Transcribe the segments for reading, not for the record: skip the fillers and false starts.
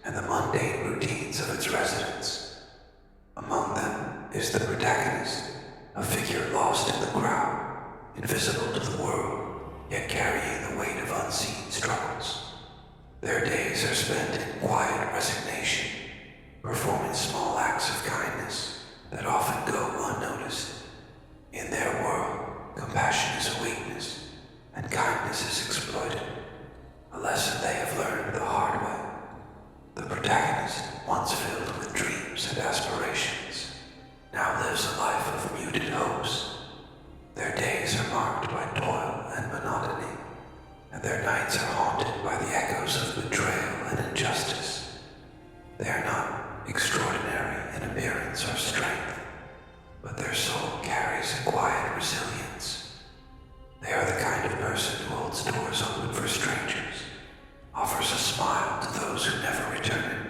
and the mundane routines of its residents. Among them is the protagonist, a figure lost in the crowd, invisible to the world, yet carrying the weight of unseen struggles. Their days are spent in quiet resignation, performing small acts of kindness that often go unnoticed. In their world, compassion is a weakness, and kindness is exploited, a lesson they have learned the hard way. The protagonist, once filled with dreams and aspirations, now lives a life of muted hopes. Their days are marked by toil and monotony, and their nights are haunted by the echoes of betrayal and injustice. They are not extraordinary in appearance or strength, but their soul carries a quiet resilience. They are the kind of person who holds doors open for strangers, offers a smile to those who never return it,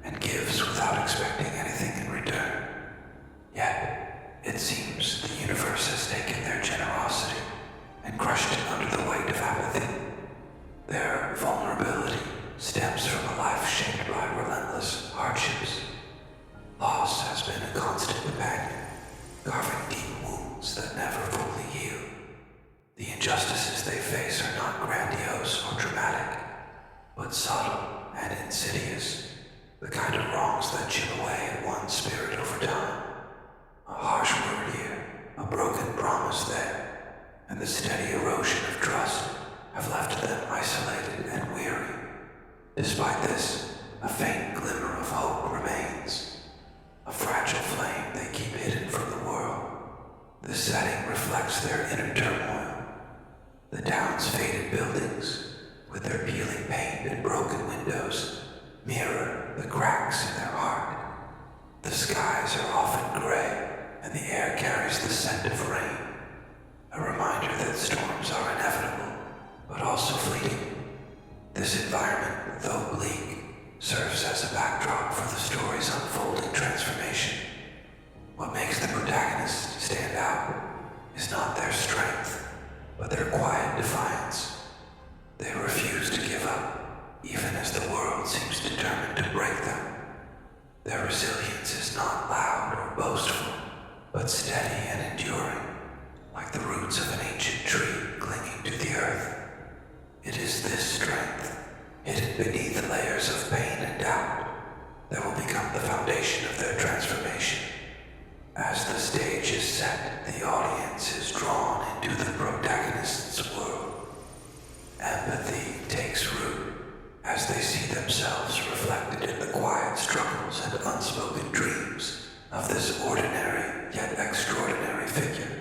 and gives without expecting anything in return. Yet, it seems the universe has taken their generosity and crushed it under the weight of apathy. Their vulnerability stems from a life shaped by relentless hardships. Loss has been a constant companion, carving deep wounds that never fully heal. The injustices they face are not grandiose or dramatic, but subtle and insidious, the kind of wrongs that chip away at one's spirit over time. A harsh word here, a broken promise there, and the steady erosion of trust have left them isolated and weary. Despite this, a faint glimmer of hope remains, a fragile flame they keep hidden from the world. The setting reflects their inner turmoil. The town's faded buildings, with their peeling paint and broken windows, mirror the cracks in their heart. The skies are often gray, and the air carries the scent of rain, a reminder that storms are inevitable, but also fleeting. This environment, though bleak, serves as a backdrop for the story's unfolding transformation. What makes the protagonist stand out is not their strength, but their quiet defiance. They refuse to give up, even as the world seems determined to break them. Their resilience is not loud or boastful, but steady and enduring, like the roots of an ancient tree clinging to the earth. It is this strength, hidden beneath layers of pain and doubt, that will become the foundation of their transformation. As the stage is set, the audience is drawn into the protagonist's world. Empathy takes root as they see themselves reflected in the quiet struggles and unspoken dreams of this ordinary yet extraordinary figure.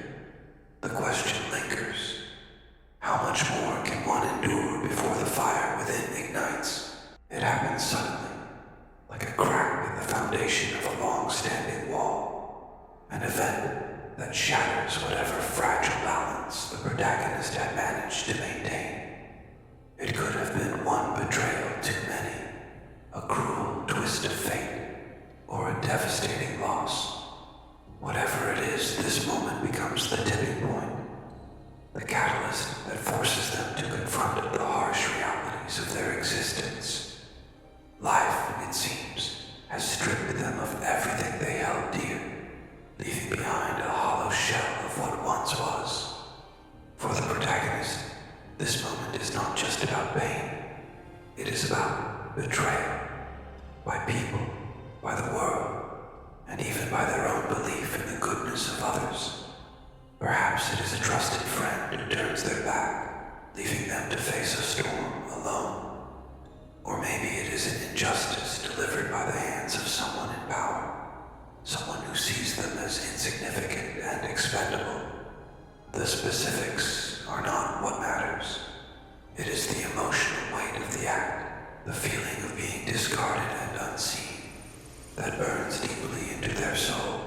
The question lingers. How much more can one endure before the fire within ignites? It happens suddenly, like a crack in the foundation of a long-standing wall, an event that shatters whatever fragile balance the protagonist had managed to maintain. It could have been one betrayal too many, a cruel twist of fate, or a devastating loss. Whatever it is, this moment becomes the tipping point, the catalyst that forces them to confront the harsh realities of their existence. Life, it seems, has stripped them of everything they held dear, leaving behind a hollow shell of what once was. For the protagonist, this moment is not just about pain. It is about betrayal, by people, by the world, and even by their own belief in the goodness of others. Perhaps it is a trusted friend who turns their back, leaving them to face a storm alone. Or maybe it is an injustice delivered by the hands of someone in power, someone who sees them as insignificant and expendable. The specifics are not what matters. It is the emotional weight of the act, the feeling of being discarded and unseen, that burns deeply into their soul.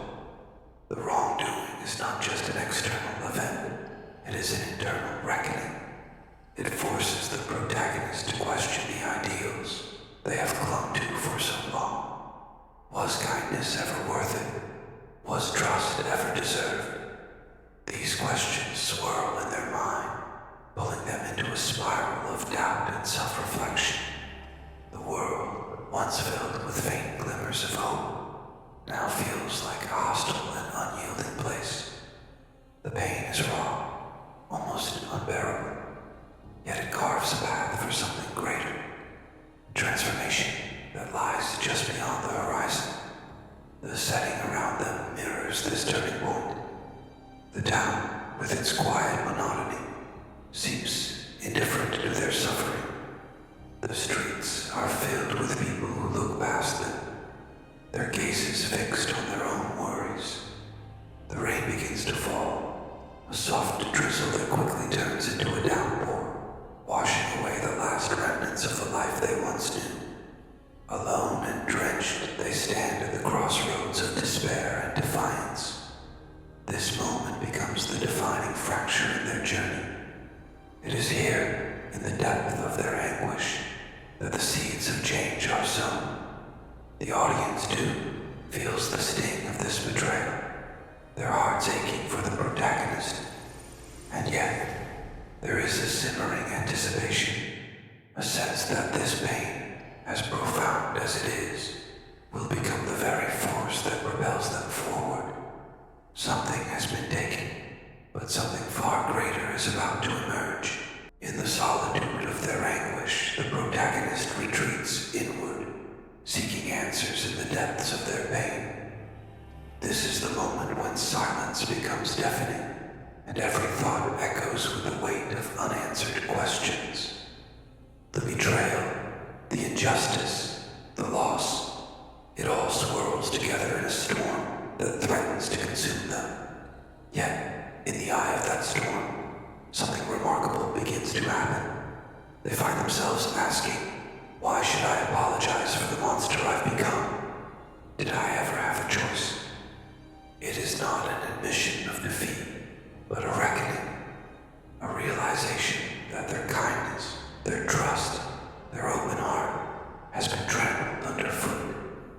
The wrongdoing is not just an external event, it is an internal reckoning. It forces the protagonist to question the ideals they have clung to for so long. Was kindness ever worth it? Was trust ever deserved? These questions swirl in their mind, pulling them into a spiral of doubt and self-reflection. The world, once filled glimmers of hope now feels like a hostile and unyielding place. The pain is raw, almost unbearable, yet it carves a path for something greater. Transformation that lies just beyond the horizon. The setting around them mirrors this turning point. The town, with its quiet monotony, seems indifferent to their suffering. The streets are filled with people who look past them, their gazes fixed on their own worries. The rain begins to fall, a soft drizzle that quickly turns into a downpour, washing away the last remnants of the life they once knew. Alone and drenched, they stand at the crossroads of despair and defiance. This moment becomes the defining fracture in their journey. It is here, in the depth of their anguish, that the seeds of change are sown. The audience, too, feels the sting of this betrayal, their hearts aching for the protagonist. And yet, there is a simmering anticipation, a sense that this pain, as profound as it is, will become the very force that propels them forward. Something has been taken, but something far greater is about to emerge. In the solitude of their anguish, the protagonist retreats inward, seeking answers in the depths of their pain. This is the moment when silence becomes deafening, and every thought echoes with the weight of unanswered questions. The betrayal, the injustice, the loss, it all swirls together in a storm that threatens to consume them. Yet, in the eye of that storm, something remarkable begins to happen. They find themselves asking, why should I apologize for the monster I've become? Did I ever have a choice? It is not an admission of defeat, but a reckoning, a realization that their kindness, their trust, their open heart has been trampled underfoot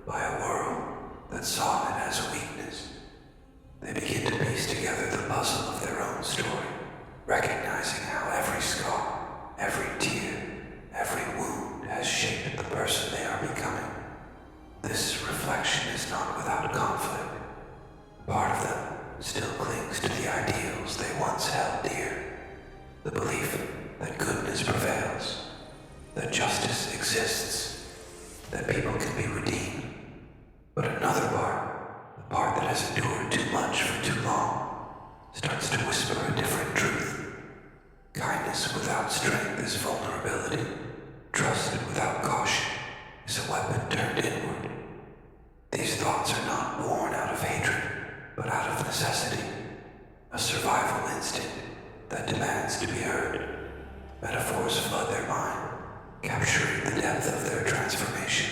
by a world that saw it as a weakness. They begin to piece together the puzzle of their own story, recognizing how every scar, every tear, every wound has shaped the person they are becoming. This reflection is not without conflict. Part of them still clings to the ideals they once held dear, the belief that goodness prevails, that justice exists, that people can be redeemed. But another part, the part that has endured too much for too long, starts to whisper a different truth. Kindness without strength is vulnerability. Trust without caution is a weapon turned inward. These thoughts are not born out of hatred, but out of necessity, a survival instinct that demands to be heard. Metaphors flood their mind, capturing the depth of their transformation.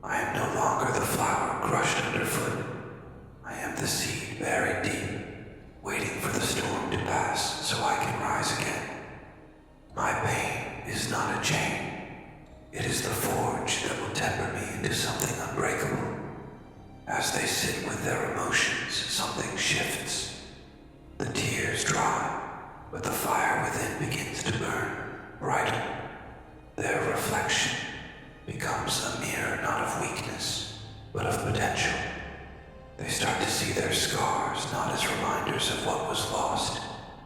I am no longer the flower crushed underfoot. I am the seed buried deep, waiting for the storm to pass so I can rise again. My pain is not a chain. It is the forge that will temper me into something unbreakable. As they sit with their emotions, something shifts. The tears dry, but the fire within begins to burn brighter. Their reflection becomes a mirror not of weakness, but of potential. They start to see their scars not as reminders of what was lost,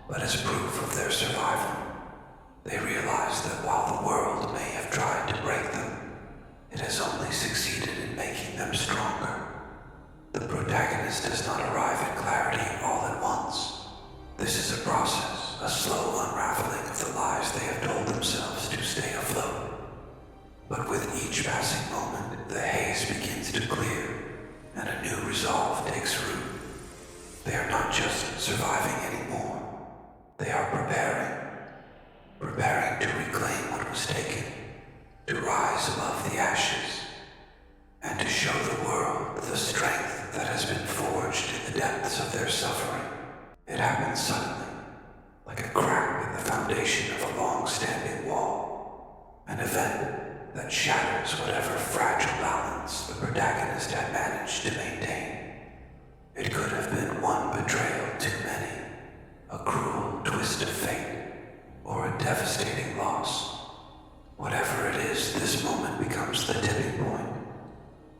but as proof of their survival. They realize that while the world may have tried to break them, it has only succeeded in making them stronger. The protagonist does not arrive at clarity all at once. This is a process, a slow unraveling of the lies they have told themselves to stay afloat. But with each passing moment, the haze begins to clear, and a new resolve takes root. They are not just surviving anymore. They are preparing to reclaim what was taken, to rise above the ashes, and to show the world the strength that has been forged in the depths of their suffering. It happens suddenly, like a crack in the foundation of a long-standing wall, an event that shatters whatever fragile balance the protagonist had managed to maintain. It could have been one betrayal too many, a cruel twist of fate, or a devastating loss. Whatever it is, this moment becomes the tipping point.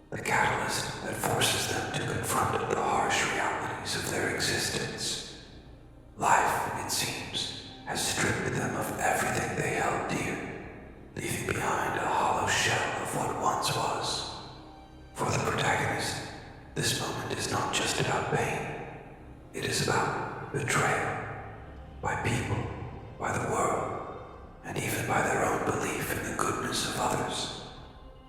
the catalyst that forces them to confront the harsh realities of their existence. Life, it seems, has stripped them of everything they held dear, leaving behind a hollow shell of what once was. For the protagonist, this moment is not just about pain. It is about betrayal. By people, by the world, and even by their own belief in the goodness of others.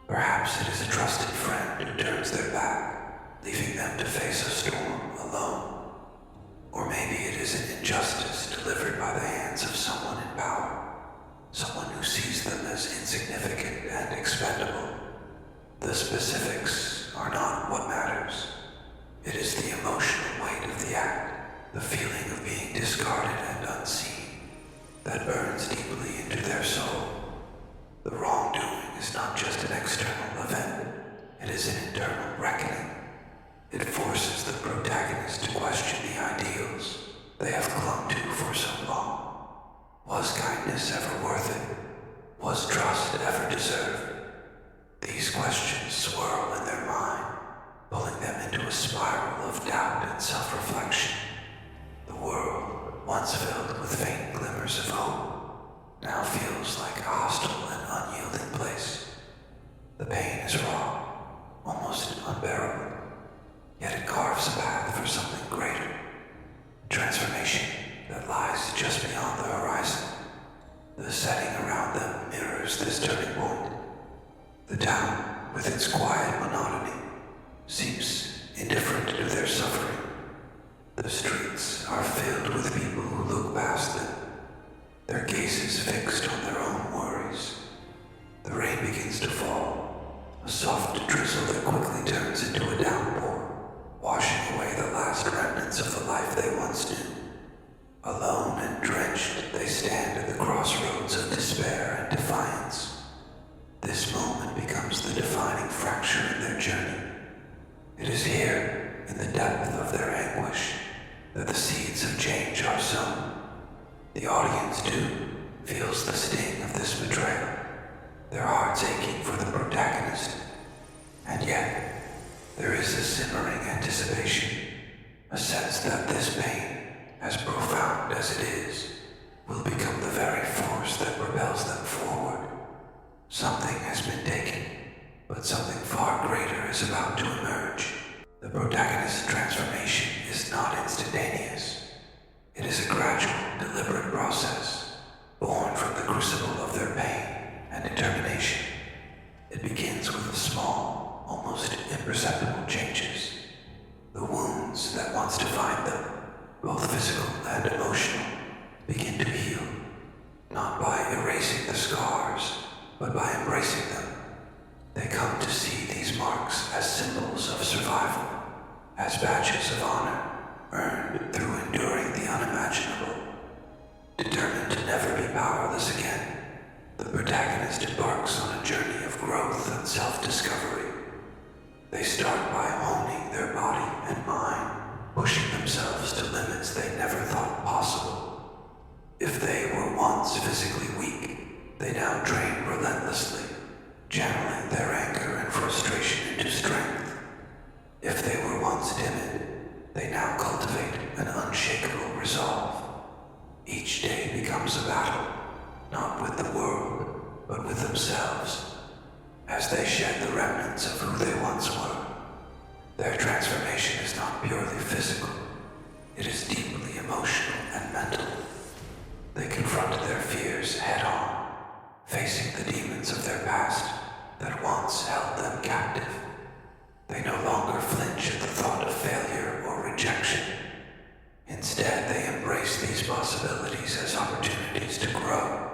Perhaps it is a trusted friend who turns their back, leaving them to face a storm alone. Or maybe it is an injustice delivered by the hands of someone in power, someone who sees them as insignificant and expendable. The specifics are not what matters. It is the emotional weight of the act, the feeling of being discarded and unseen, that burns deeply into their soul. The wrongdoing is not just an external event, it is an internal reckoning. It forces the protagonist to question the ideals they have clung to for so long. Was kindness ever worth it? Was trust ever deserved? These questions swirl in their mind, pulling them into a spiral of doubt and self-reflection. The world, once filled with faint glimmers of hope, now feels like a hostile and unyielding place. The pain is raw, almost unbearable, yet it carves a path for something greater. Transformation that lies just beyond the horizon. The setting around them mirrors this turning point. The town, with its quiet monotony, seems indifferent to their suffering. The streets are filled with people who look past them, their gazes fixed on their own worries. The rain begins to fall, a soft drizzle that quickly turns into a downpour, washing away the last remnants of the life they once knew. Alone and drenched, they stand at the crossroads of despair and defiance. This moment becomes the defining fracture in their journey. It is here, in the depth of their anguish, that the seeds of change are sown. The audience, too, feels the sting of this betrayal, their hearts aching for the protagonist. And yet, there is a simmering anticipation, a sense that this pain, as profound as it is, will become the very force that propels them forward. Something has been taken, but something far greater is about to emerge. The protagonist's transformation is not instantaneous. It is a gradual, deliberate process, born from the crucible of their pain and determination. It begins with small, almost imperceptible changes. The wounds that once defined them, both physical and emotional, begin to heal, not by erasing the scars, but by embracing them. They come to see these marks as symbols of survival, as badges of honor earned through enduring the unimaginable. Determined to never be powerless again, the protagonist embarks on a journey of growth and self-discovery. They start by honing their body and mind, pushing themselves to limits they never thought possible. If they were once physically weak, they now train relentlessly, channeling their anger and frustration into strength. If they were once timid, they now cultivate an unshakable resolve. Each day becomes a battle, not with the world, but with themselves, as they shed the remnants of who they once were. Their transformation is not purely physical, it is deeply emotional and mental. They confront their fears head-on, facing the demons of their past that once held them captive. They no longer flinch at the thought of failure or rejection. Instead, they embrace these possibilities as opportunities to grow.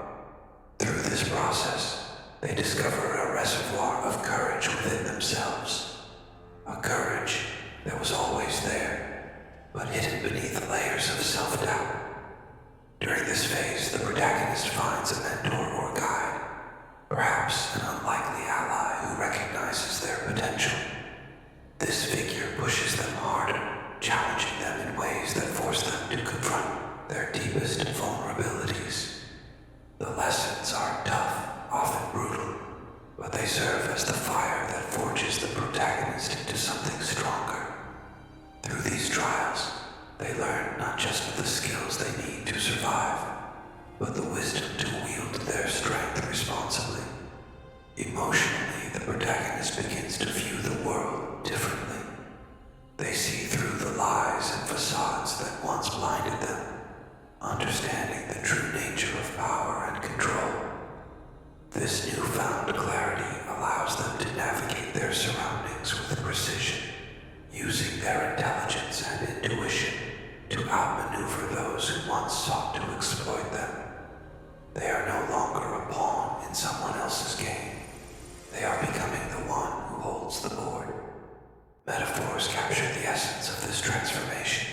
Through this process, they discover a reservoir of courage within themselves. A courage that was always there, but hidden beneath layers of self-doubt. During this phase, the protagonist finds a mentor or guide, perhaps an unlikely ally who recognizes their potential. This figure pushes them harder, challenging them in ways that force them to confront their deepest vulnerabilities. The lessons are tough, often brutal, but they serve as the fire that forges the protagonist into something stronger. Through these trials, they learn not just the skills they need to survive, but the wisdom to wield their strength responsibly. Emotionally, the protagonist begins to view the world differently. They see through the lies and facades that once blinded them, understanding the true nature of power and control. This newfound clarity allows them to navigate their surroundings with precision, using their intelligence and intuition to outmaneuver those who once sought to exploit them. They are no longer a pawn in someone else's game. They are becoming the one who holds the board. Metaphors capture the essence of this transformation.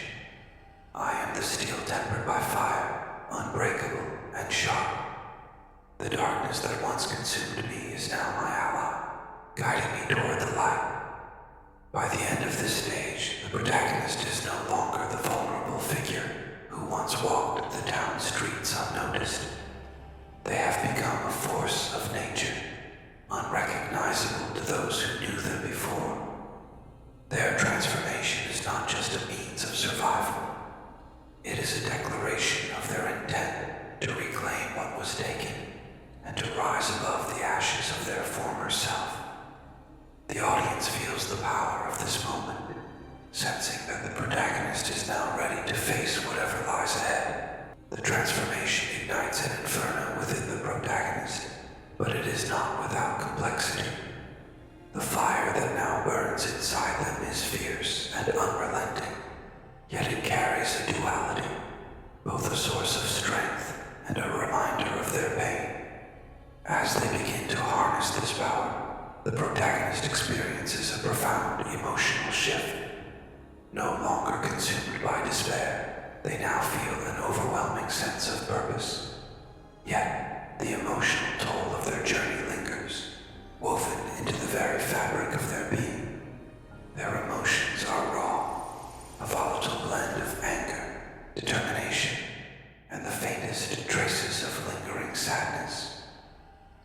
I am the steel tempered by fire, unbreakable and sharp. The darkness that once consumed me is now my ally, guiding me toward the light. By the end of this stage, the protagonist is no longer the vulnerable figure who once walked the town streets unnoticed. They have become a force of nature, unrecognizable to those who knew them before. Their transformation is not just a means of survival. It is a declaration of their intent to reclaim what was taken and to rise above the ashes of their former self. The audience feels the power of this moment, sensing that the protagonist is now ready to face whatever lies ahead. The transformation ignites an inferno within the protagonist, but it is not without complexity. The fire that now burns inside them is fierce and unrelenting, yet it carries a duality, both a source of strength and a reminder of their pain. As they begin to harness this power, the protagonist experiences a profound emotional shift. No longer consumed by despair, they now feel an overwhelming sense of purpose. Yet, the emotional toll of their journey lingers, woven into the very fabric of their being. Their emotions are raw, a volatile blend of anger, determination, and the faintest traces of lingering sadness.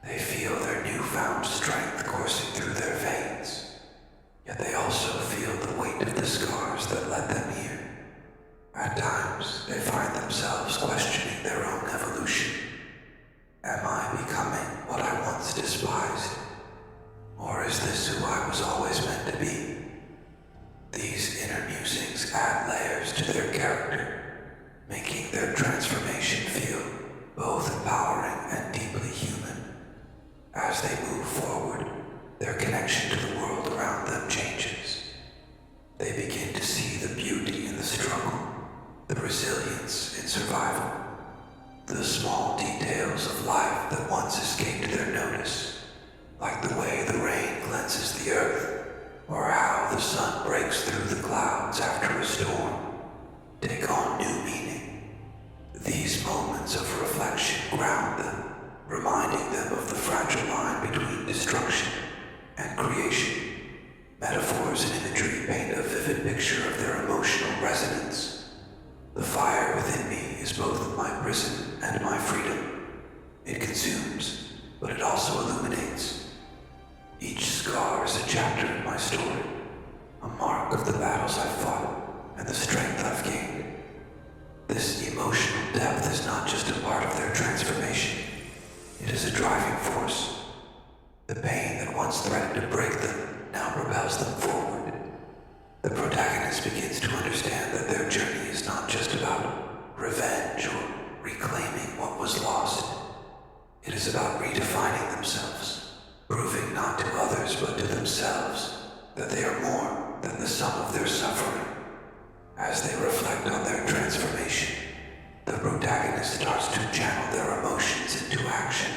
They feel their newfound strength coursing through their veins, yet they also feel the weight of the scars that led them here. At times, they find themselves questioning their own evolution. Am I becoming what I once despised? Or is this who I was always meant to be? These inner musings add layers to their character, making their transformation feel both empowering and deeply human. As they move forward, their connection to the world around them changes. They begin to see the beauty in the struggle, the resilience in survival, the small details of life that once escaped their notice, like the way the rain cleanses the earth, or how the sun breaks through the clouds after a storm, take on new meaning. These moments of reflection ground them, reminding them of the fragile line between destruction and creation. Metaphors and imagery paint a vivid picture of their emotional resonance. The fire within me is both my prison and my freedom. It consumes, but it also illuminates. Each scar is a chapter in my story, a mark of the battles I've fought and the strength I've gained. This emotional depth is not just a part of their transformation. It is a driving force. The pain that once threatened to break them now propels them forward. The protagonist begins to understand that their journey is not just about revenge or reclaiming what was lost. It is about redefining themselves, proving not to others but to themselves that they are more than the sum of their suffering. As they reflect on their transformation, the protagonist starts to channel their emotions into action.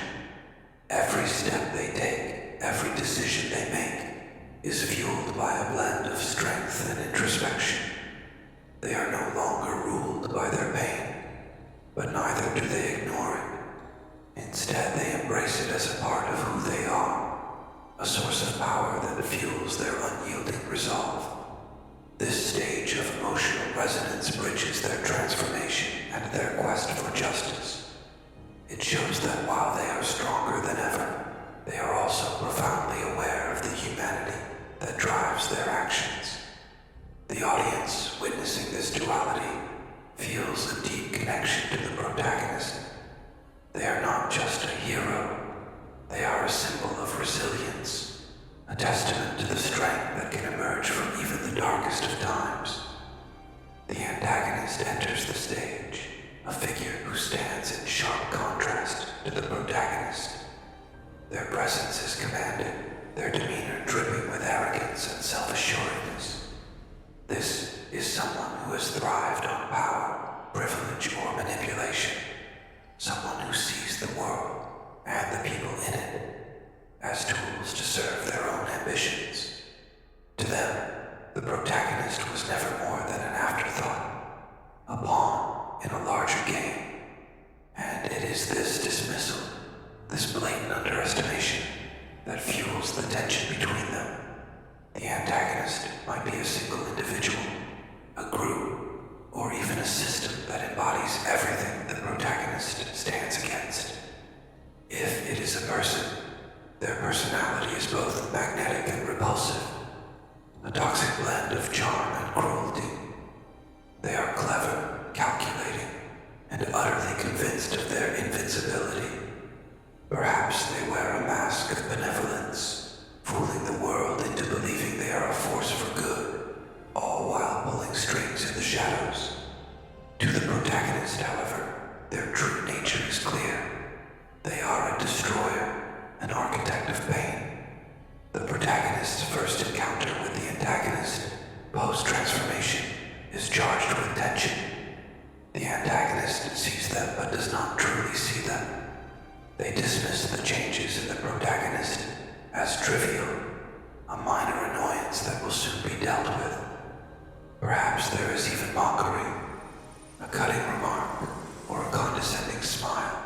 Every step they take, every decision they make, is fueled by a blend of strength and introspection. They are no longer ruled by their pain, but neither do they ignore it. Instead, they embrace it as a part of who they are, a source of power that fuels their unyielding resolve. This stage of emotional resonance bridges their transformation and their quest for justice. It shows that while they are stronger than ever, they are also that drives their actions. The audience witnessing this duality feels a deep connection to the protagonist. They are not just a hero, they are a symbol of resilience, a testament to the strength that can emerge from even the darkest of times. The antagonist enters the stage, a figure who stands in sharp contrast to the protagonist. Their presence is commanding, their demeanor dripping with arrogance and self-assuredness. This is someone who has thrived on power, privilege, or manipulation. Someone who sees the world and the people in it as tools to serve their own ambitions. To them, the protagonist was never more than an afterthought, a pawn in a larger game. And it is this dismissal, this blatant underestimation, that fuels the tension between them. The antagonist might be a single individual, a group, or even a system that embodies everything the protagonist stands against. If it is a person, their personality is both magnetic and repulsive, a toxic blend of charm and cruelty. They are clever, calculating, and utterly convinced of their invincibility. Perhaps they wear a mask of benevolence, fooling the world into believing they are a force for good, all while pulling strings in the shadows. To the protagonist, however, their true nature is clear. They are a destroyer, an architect of pain. The protagonist's first encounter with the antagonist, post-transformation, is charged with tension. The antagonist sees them but does not truly see them. They dismiss the changes in the protagonist as trivial, a minor annoyance that will soon be dealt with. Perhaps there is even mockery, a cutting remark, or a condescending smile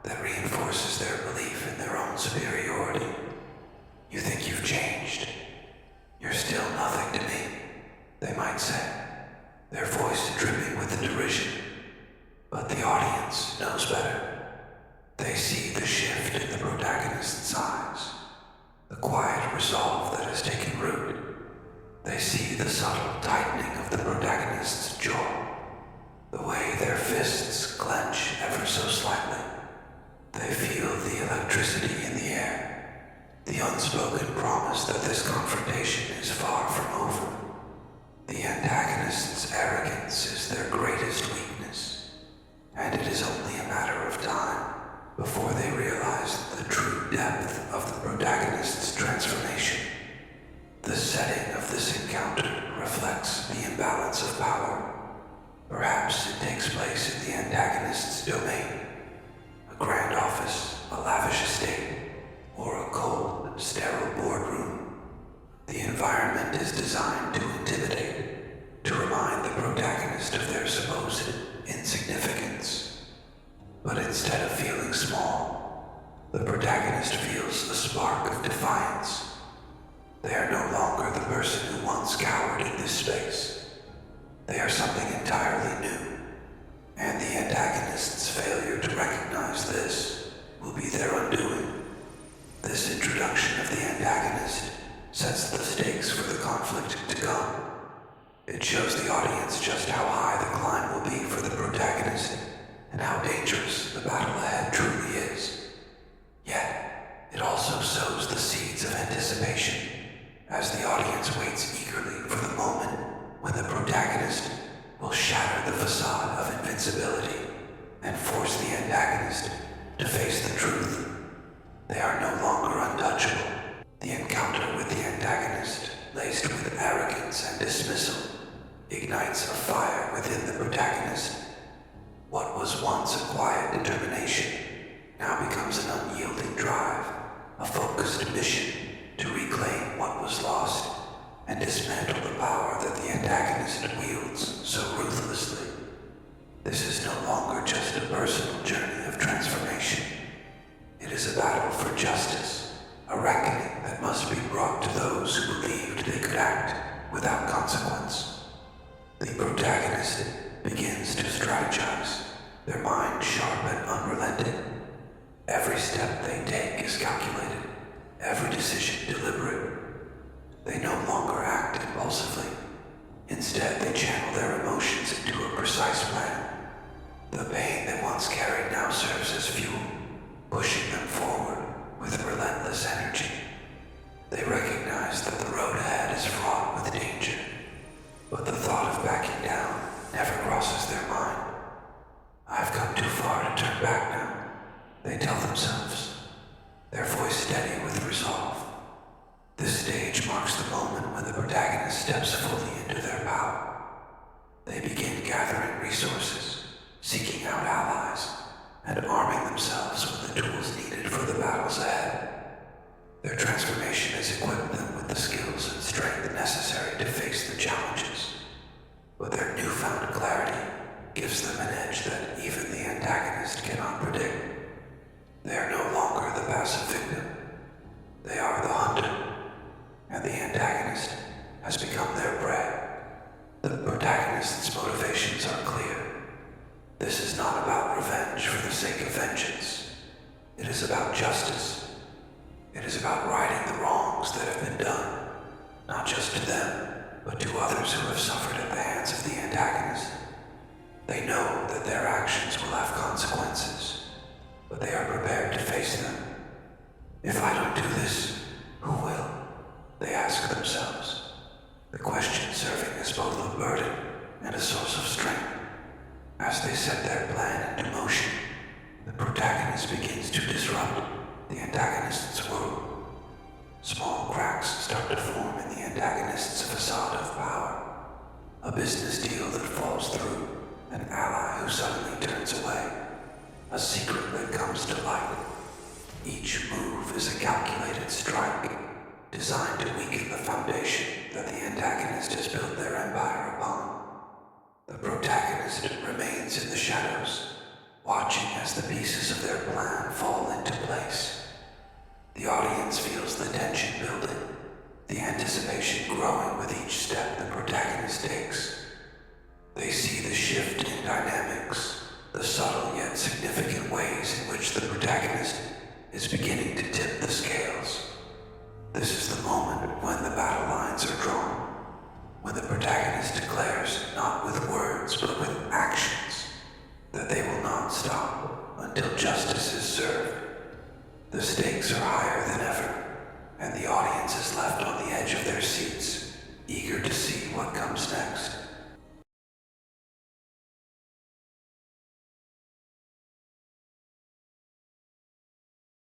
that reinforces their belief in their own superiority. You think you've changed. You're still nothing to me, they might say, their voice dripping with the derision. But the audience knows better. They see the shift in the protagonist's eyes, the quiet resolve that has taken root. They see the subtle tightening of the protagonist's jaw, the way their fists clench ever so slightly. They feel the electricity in the air, the unspoken promise that this confrontation is far from over. The antagonist's arrogance is their greatest weakness, and it is only a matter of time before they realize the true depth of the protagonist's transformation. The setting of this encounter reflects the imbalance of power. Perhaps it takes place in the antagonist's domain, a grand office, a lavish estate, or a cold, sterile boardroom. The environment is designed to intimidate, to remind the protagonist of their supposed insignificance. But instead of feeling small, the protagonist feels a spark of defiance. They are no longer the person who once cowered in this space. They are something entirely new, and the antagonist's failure to recognize this will be their undoing. This introduction of the antagonist sets the stakes for the conflict to come. It shows the audience just how high the climb will be for the protagonist, and how dangerous the battle ahead truly is. Yet, it also sows the seeds of anticipation, as the audience waits eagerly for the moment when the protagonist will shatter the facade of invincibility and force the antagonist to face the truth. They are no longer untouchable. The encounter with the antagonist, laced with arrogance and dismissal, ignites a fire within the protagonist. What was once a quiet determination now becomes an unyielding drive, a focused mission to reclaim what was lost and dismantle the power that the antagonist wields so ruthlessly. This is no longer just a personal journey of transformation. It is a battle for justice, a reckoning that must be brought to those who believed they could act without consequence. The protagonist begins to strategize, their mind sharp and unrelenting. Every step they take is calculated, every decision deliberate. They no longer act impulsively. Instead, they channel their emotions into a precise plan. The pain they once carried now serves as fuel, pushing them forward with relentless energy. They recognize that the road ahead is fraught with danger, but the thought of backing down never crosses their mind. I've come too far to turn back now, they tell themselves, their voice steady with resolve. This stage marks the moment when the protagonist steps fully into their power. They begin gathering resources, seeking out allies, and arming themselves with the tools needed for the battles ahead. Their transformation has equipped them with the skills and strength necessary to face the challenges, but their newfound clarity gives them an edge that even the antagonist cannot predict. They are no longer the passive victim. They are the hunter, and the antagonist has become their prey. The protagonist's motivations are clear. This is not about revenge for the sake of vengeance. It is about justice. It is about righting the wrongs that have been done, not just to them, but to others who have suffered at the hands of the antagonist. They know that their actions will have consequences, but they are prepared to face them. If I don't do this, who will? They ask themselves, the question serving as both a burden and a source of strength. As they set their plan into motion, the protagonist begins to disrupt the antagonist's world. Small cracks start to form in the antagonist's facade of power. A business deal that falls through, an ally who suddenly turns away, a secret that comes to light. Each move is a calculated strike, designed to weaken the foundation that the antagonist has built their empire upon. The protagonist remains in the shadows, watching as the pieces of their plan fall into place. The audience feels the tension building, the anticipation growing with each step the protagonist takes. They see the shift in dynamics, the subtle yet significant ways in which the protagonist is beginning to tip the scales. This is the moment when the battle lines are drawn, when the protagonist declares, not with words but with actions, that they will not stop until justice is served. The stakes are higher than ever, and the audience is left on the edge of their seats,